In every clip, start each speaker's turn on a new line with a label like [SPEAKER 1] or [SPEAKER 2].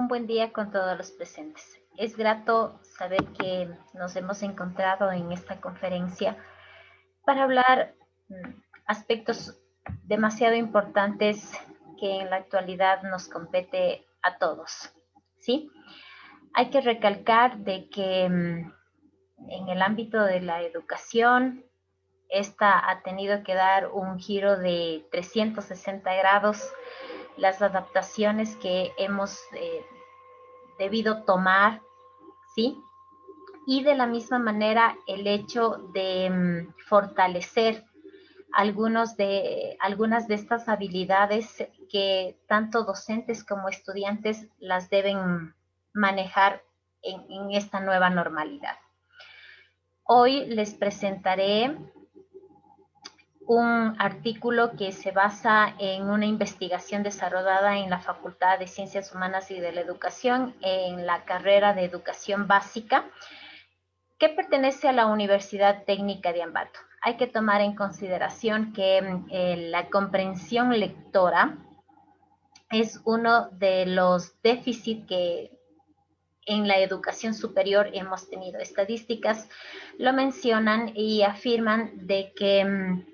[SPEAKER 1] Un buen día con todos los presentes. Es grato saber que nos hemos encontrado en esta conferencia para hablar aspectos demasiado importantes que en la actualidad nos compete a todos, ¿sí? Hay que recalcar de que en el ámbito de la educación, esta ha tenido que dar un giro de 360 grados. Las adaptaciones que hemos debido tomar, ¿sí? Y de la misma manera el hecho de fortalecer algunas de estas habilidades que tanto docentes como estudiantes las deben manejar en esta nueva normalidad. Hoy les presentaré un artículo que se basa en una investigación desarrollada en la Facultad de Ciencias Humanas y de la Educación en la carrera de Educación Básica, que pertenece a la Universidad Técnica de Ambato. Hay que tomar en consideración que la comprensión lectora es uno de los déficits que en la educación superior hemos tenido. Estadísticas lo mencionan y afirman de que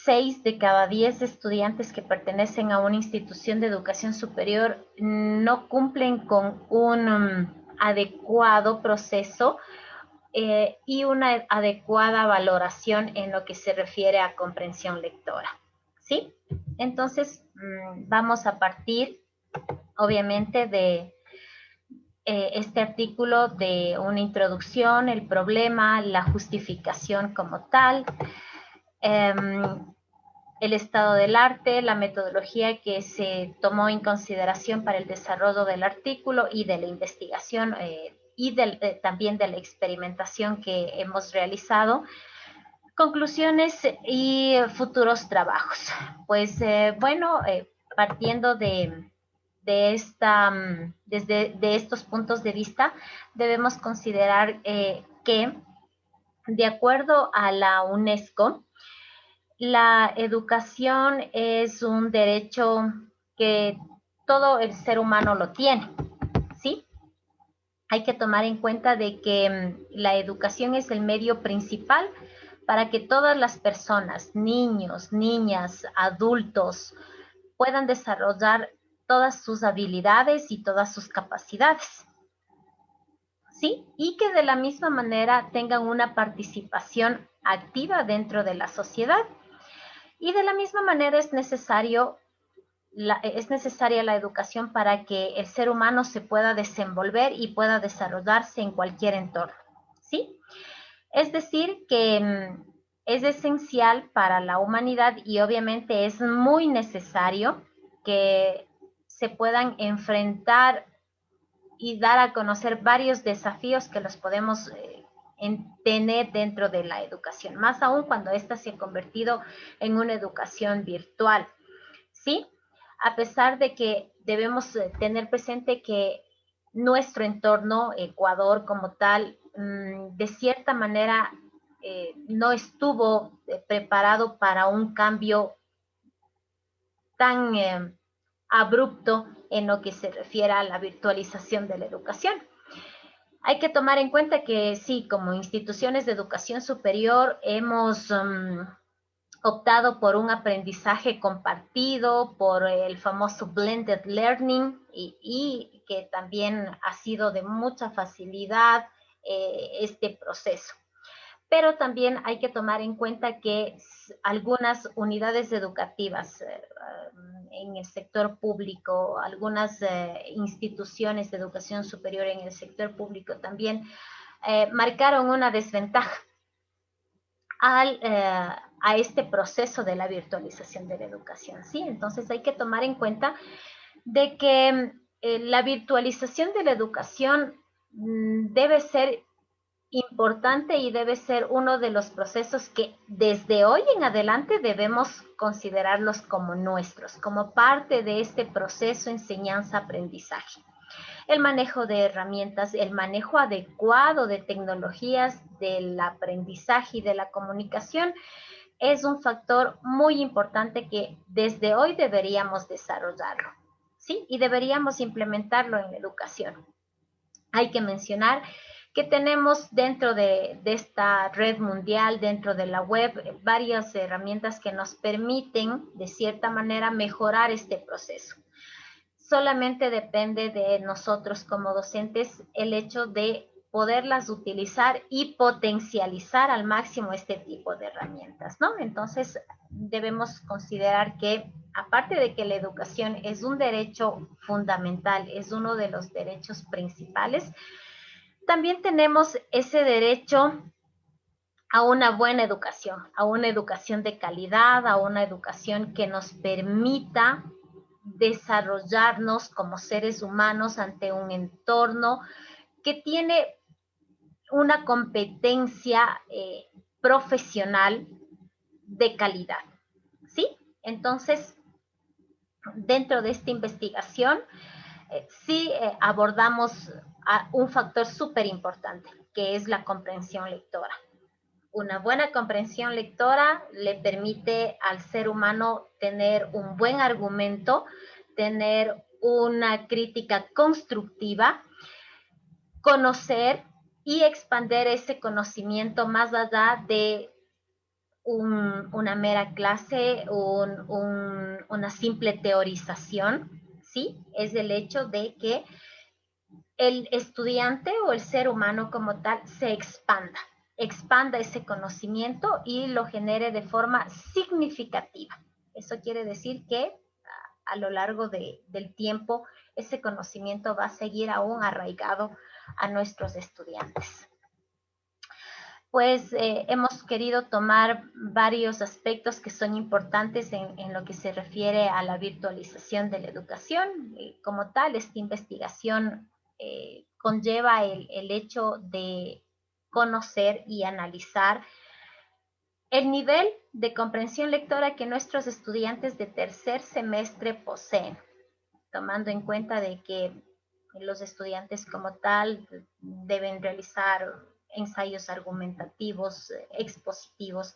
[SPEAKER 1] 6 de cada 10 estudiantes que pertenecen a una institución de educación superior no cumplen con un adecuado proceso y una adecuada valoración en lo que se refiere a comprensión lectora, ¿sí? Entonces, vamos a partir, obviamente, de este artículo de una introducción, el problema, la justificación como tal, el estado del arte, la metodología que se tomó en consideración para el desarrollo del artículo y de la investigación y también de la experimentación que hemos realizado, conclusiones y futuros trabajos. Pues partiendo desde estos puntos de vista, debemos considerar que, de acuerdo a la UNESCO, la educación es un derecho que todo el ser humano lo tiene, ¿sí? Hay que tomar en cuenta de que la educación es el medio principal para que todas las personas, niños, niñas, adultos, puedan desarrollar todas sus habilidades y todas sus capacidades, ¿sí? Y que de la misma manera tengan una participación activa dentro de la sociedad. Y de la misma manera es necesaria la educación para que el ser humano se pueda desenvolver y pueda desarrollarse en cualquier entorno, ¿sí? Es decir, que es esencial para la humanidad y obviamente es muy necesario que se puedan enfrentar y dar a conocer varios desafíos que los podemos tener dentro de la educación, más aún cuando ésta se ha convertido en una educación virtual, ¿sí? A pesar de que debemos tener presente que nuestro entorno, Ecuador como tal, de cierta manera no estuvo preparado para un cambio tan abrupto en lo que se refiere a la virtualización de la educación. Hay que tomar en cuenta que sí, como instituciones de educación superior hemos optado por un aprendizaje compartido, por el famoso blended learning y que también ha sido de mucha facilidad este proceso. Pero también hay que tomar en cuenta que algunas unidades educativas en el sector público, algunas instituciones de educación superior en el sector público también marcaron una desventaja a este proceso de la virtualización de la educación, ¿sí? Entonces hay que tomar en cuenta de que la virtualización de la educación debe ser importante y debe ser uno de los procesos que desde hoy en adelante debemos considerarlos como nuestros, como parte de este proceso enseñanza-aprendizaje. El manejo de herramientas, el manejo adecuado de tecnologías del aprendizaje y de la comunicación es un factor muy importante que desde hoy deberíamos desarrollarlo. ¿sí? Y deberíamos implementarlo en la educación. Hay que mencionar que tenemos dentro de esta red mundial, dentro de la web, varias herramientas que nos permiten, de cierta manera, mejorar este proceso. Solamente depende de nosotros como docentes el hecho de poderlas utilizar y potencializar al máximo este tipo de herramientas, ¿no? Entonces, debemos considerar que, aparte de que la educación es un derecho fundamental, es uno de los derechos principales, también tenemos ese derecho a una buena educación, a una educación de calidad, a una educación que nos permita desarrollarnos como seres humanos ante un entorno que tiene una competencia profesional de calidad, ¿sí? Entonces, dentro de esta investigación, sí abordamos un factor súper importante, que es la comprensión lectora. Una buena comprensión lectora le permite al ser humano tener un buen argumento, tener una crítica constructiva, conocer y expandir ese conocimiento más allá de una mera clase, una simple teorización, ¿sí? Es el hecho de que el estudiante o el ser humano como tal se expanda ese conocimiento y lo genere de forma significativa. Eso quiere decir que a lo largo del tiempo ese conocimiento va a seguir aún arraigado a nuestros estudiantes. Pues hemos querido tomar varios aspectos que son importantes en lo que se refiere a la virtualización de la educación. Como tal, esta investigación conlleva el hecho de conocer y analizar el nivel de comprensión lectora que nuestros estudiantes de tercer semestre poseen, tomando en cuenta de que los estudiantes como tal deben realizar ensayos argumentativos, expositivos,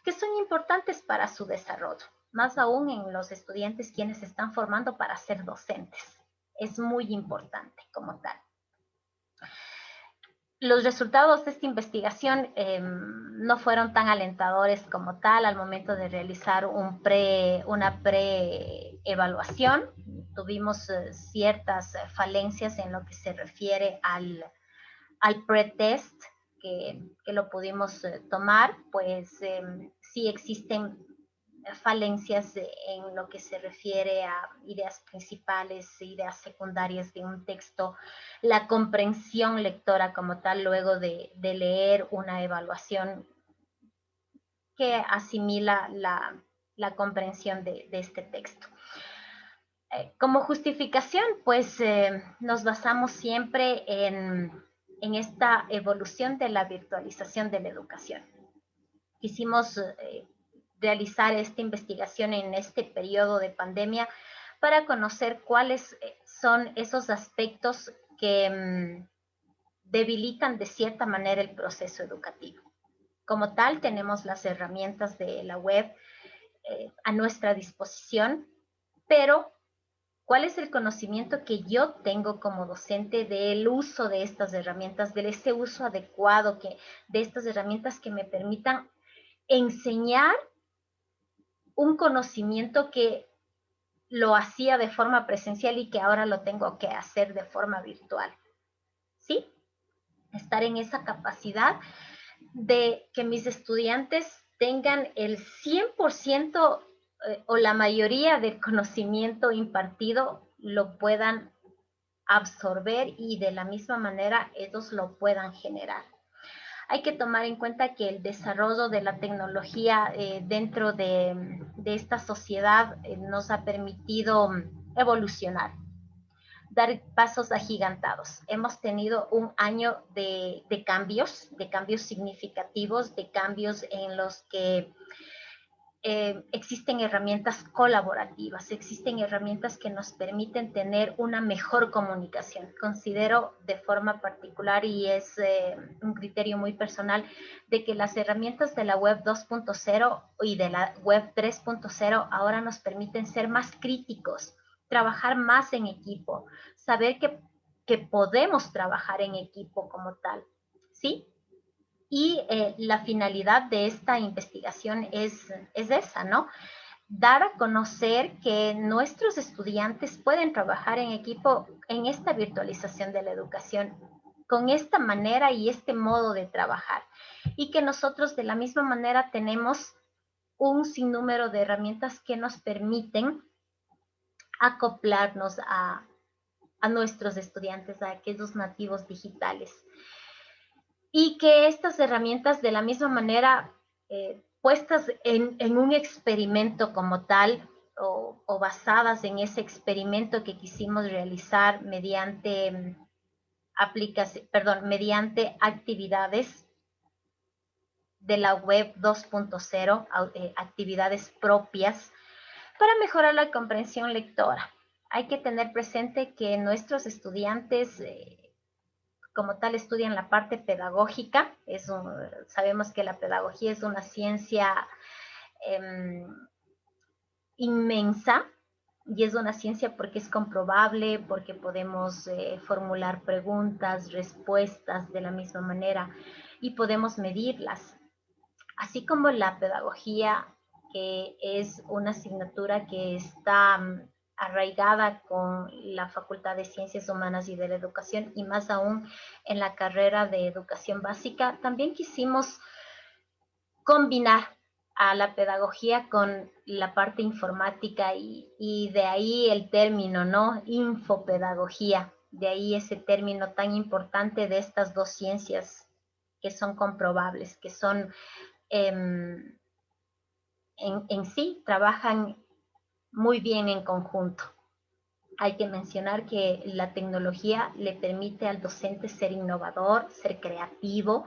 [SPEAKER 1] que son importantes para su desarrollo, más aún en los estudiantes quienes se están formando para ser docentes. Es muy importante como tal. Los resultados de esta investigación no fueron tan alentadores como tal al momento de realizar una pre-evaluación. Tuvimos ciertas falencias en lo que se refiere al pre-test que lo pudimos tomar, pues sí existen falencias en lo que se refiere a ideas principales, ideas secundarias de un texto, la comprensión lectora como tal luego de leer una evaluación que asimila la comprensión de este texto. Como justificación, pues nos basamos siempre en esta evolución de la virtualización de la educación. Quisimos realizar esta investigación en este periodo de pandemia para conocer cuáles son esos aspectos que debilitan de cierta manera el proceso educativo. Como tal, tenemos las herramientas de la web a nuestra disposición, pero ¿cuál es el conocimiento que yo tengo como docente del uso de estas herramientas, de ese uso adecuado de estas herramientas que me permitan enseñar un conocimiento que lo hacía de forma presencial y que ahora lo tengo que hacer de forma virtual? ¿Sí? Estar en esa capacidad de que mis estudiantes tengan el 100% o la mayoría del conocimiento impartido lo puedan absorber y de la misma manera ellos lo puedan generar. Hay que tomar en cuenta que el desarrollo de la tecnología dentro de esta sociedad nos ha permitido evolucionar, dar pasos agigantados. Hemos tenido un año de cambios significativos, de cambios en los que existen herramientas colaborativas, existen herramientas que nos permiten tener una mejor comunicación. Considero de forma particular, y es un criterio muy personal, de que las herramientas de la web 2.0 y de la web 3.0 ahora nos permiten ser más críticos, trabajar más en equipo, saber que podemos trabajar en equipo como tal, ¿sí? Y la finalidad de esta investigación es esa, ¿no? Dar a conocer que nuestros estudiantes pueden trabajar en equipo en esta virtualización de la educación, con esta manera y este modo de trabajar. Y que nosotros de la misma manera tenemos un sinnúmero de herramientas que nos permiten acoplarnos a nuestros estudiantes, a aquellos nativos digitales. Y que estas herramientas de la misma manera puestas en un experimento como tal o basadas en ese experimento que quisimos realizar mediante mediante actividades de la web 2.0, actividades propias para mejorar la comprensión lectora. Hay que tener presente que nuestros estudiantes como tal estudian la parte pedagógica. Sabemos que la pedagogía es una ciencia inmensa y es una ciencia porque es comprobable, porque podemos formular preguntas, respuestas de la misma manera y podemos medirlas. Así como la pedagogía, que es una asignatura que está arraigada con la Facultad de Ciencias Humanas y de la Educación, y más aún en la carrera de Educación Básica, también quisimos combinar a la pedagogía con la parte informática y de ahí el término, ¿no? Infopedagogía, de ahí ese término tan importante de estas dos ciencias que son comprobables, que son en sí trabajan muy bien en conjunto. Hay que mencionar que la tecnología le permite al docente ser innovador, ser creativo,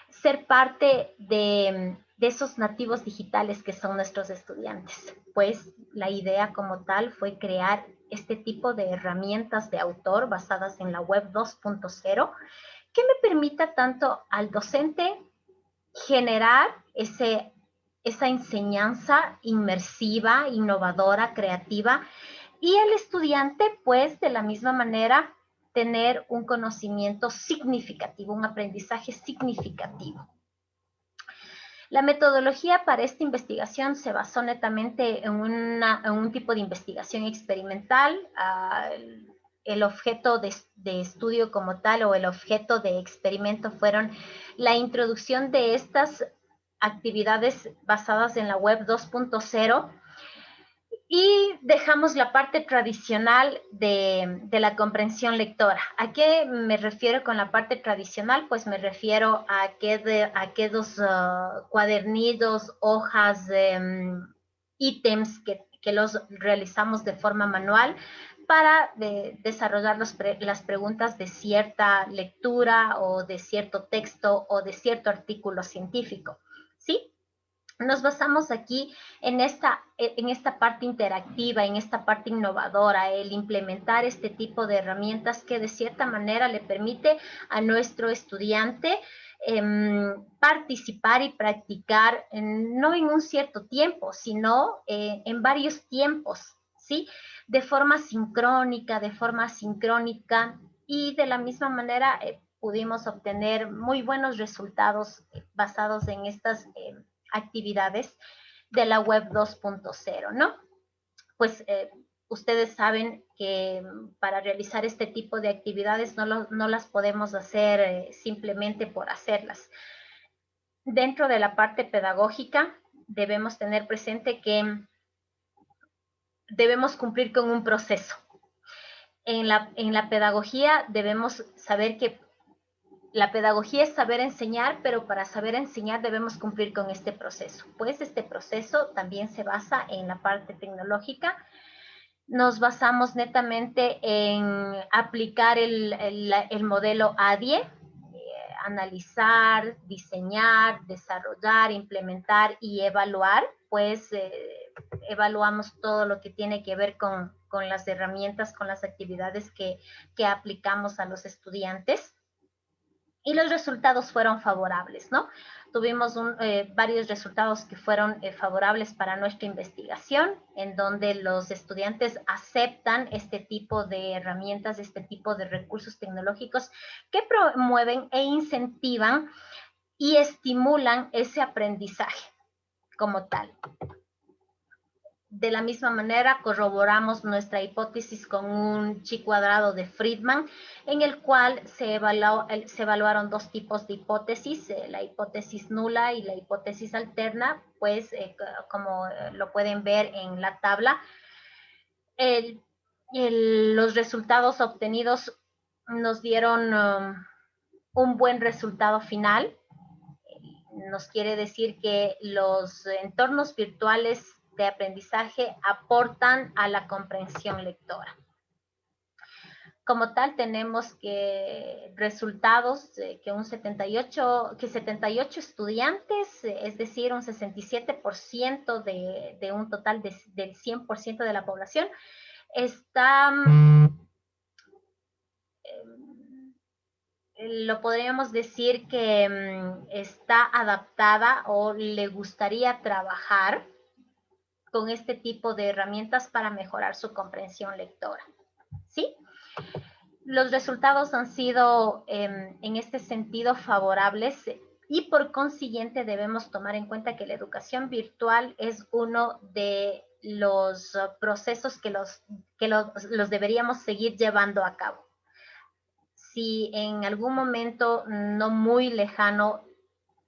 [SPEAKER 1] ser parte de esos nativos digitales que son nuestros estudiantes. Pues la idea como tal fue crear este tipo de herramientas de autor basadas en la web 2.0 que me permita tanto al docente generar esa enseñanza inmersiva, innovadora, creativa, y el estudiante, pues, de la misma manera, tener un conocimiento significativo, un aprendizaje significativo. La metodología para esta investigación se basó netamente en un tipo de investigación experimental. El objeto de estudio como tal o el objeto de experimento fueron la introducción de estas actividades basadas en la web 2.0 y dejamos la parte tradicional de la comprensión lectora. ¿A qué me refiero con la parte tradicional? Pues me refiero a aquellos cuadernillos, hojas, ítems que los realizamos de forma manual para desarrollar las preguntas de cierta lectura o de cierto texto o de cierto artículo científico, ¿sí? Nos basamos aquí en esta parte interactiva, en esta parte innovadora, el implementar este tipo de herramientas que de cierta manera le permite a nuestro estudiante participar y practicar no en un cierto tiempo, sino en varios tiempos, ¿sí? De forma sincrónica, y de la misma manera pudimos obtener muy buenos resultados basados en estas actividades de la web 2.0, ¿no? Pues ustedes saben que para realizar este tipo de actividades no las podemos hacer simplemente por hacerlas. Dentro de la parte pedagógica debemos tener presente que debemos cumplir con un proceso. En la pedagogía debemos saber que la pedagogía es saber enseñar, pero para saber enseñar debemos cumplir con este proceso. Pues este proceso también se basa en la parte tecnológica. Nos basamos netamente en aplicar el modelo ADIE, analizar, diseñar, desarrollar, implementar y evaluar. Pues evaluamos todo lo que tiene que ver con las herramientas, con las actividades que aplicamos a los estudiantes. y los resultados fueron favorables, ¿no? Tuvimos varios resultados que fueron favorables para nuestra investigación, en donde los estudiantes aceptan este tipo de herramientas, este tipo de recursos tecnológicos que promueven e incentivan y estimulan ese aprendizaje como tal. De la misma manera, corroboramos nuestra hipótesis con un chi cuadrado de Friedman, en el cual se evaluaron dos tipos de hipótesis, la hipótesis nula y la hipótesis alterna, pues como lo pueden ver en la tabla, los resultados obtenidos nos dieron un buen resultado final. Nos quiere decir que los entornos virtuales de aprendizaje aportan a la comprensión lectora. Como tal, tenemos que resultados que 78 estudiantes, es decir, un 67% de un total del 100% de la población, está, lo podríamos decir que está adaptada o le gustaría trabajar con este tipo de herramientas para mejorar su comprensión lectora. ¿Sí? Los resultados han sido en este sentido favorables y por consiguiente debemos tomar en cuenta que la educación virtual es uno de los procesos que los deberíamos seguir llevando a cabo. Si en algún momento no muy lejano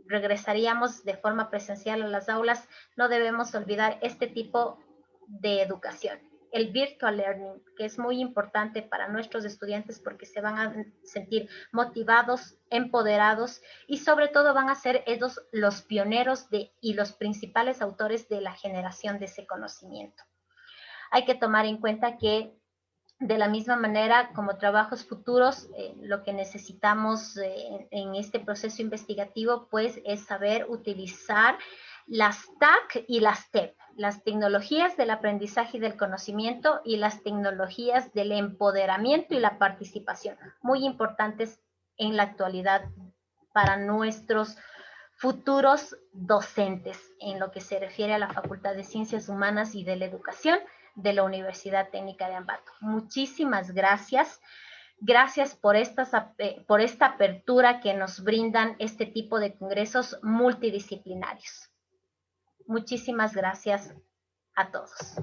[SPEAKER 1] regresaríamos de forma presencial a las aulas, no debemos olvidar este tipo de educación. El virtual learning, que es muy importante para nuestros estudiantes porque se van a sentir motivados, empoderados y sobre todo van a ser ellos los pioneros y los principales autores de la generación de ese conocimiento. Hay que tomar en cuenta que de la misma manera, como trabajos futuros, lo que necesitamos en este proceso investigativo, pues, es saber utilizar las TAC y las TEP, las tecnologías del aprendizaje y del conocimiento y las tecnologías del empoderamiento y la participación, muy importantes en la actualidad para nuestros futuros docentes en lo que se refiere a la Facultad de Ciencias Humanas y de la Educación de la Universidad Técnica de Ambato. Muchísimas gracias. Gracias por esta apertura que nos brindan este tipo de congresos multidisciplinarios. Muchísimas gracias a todos.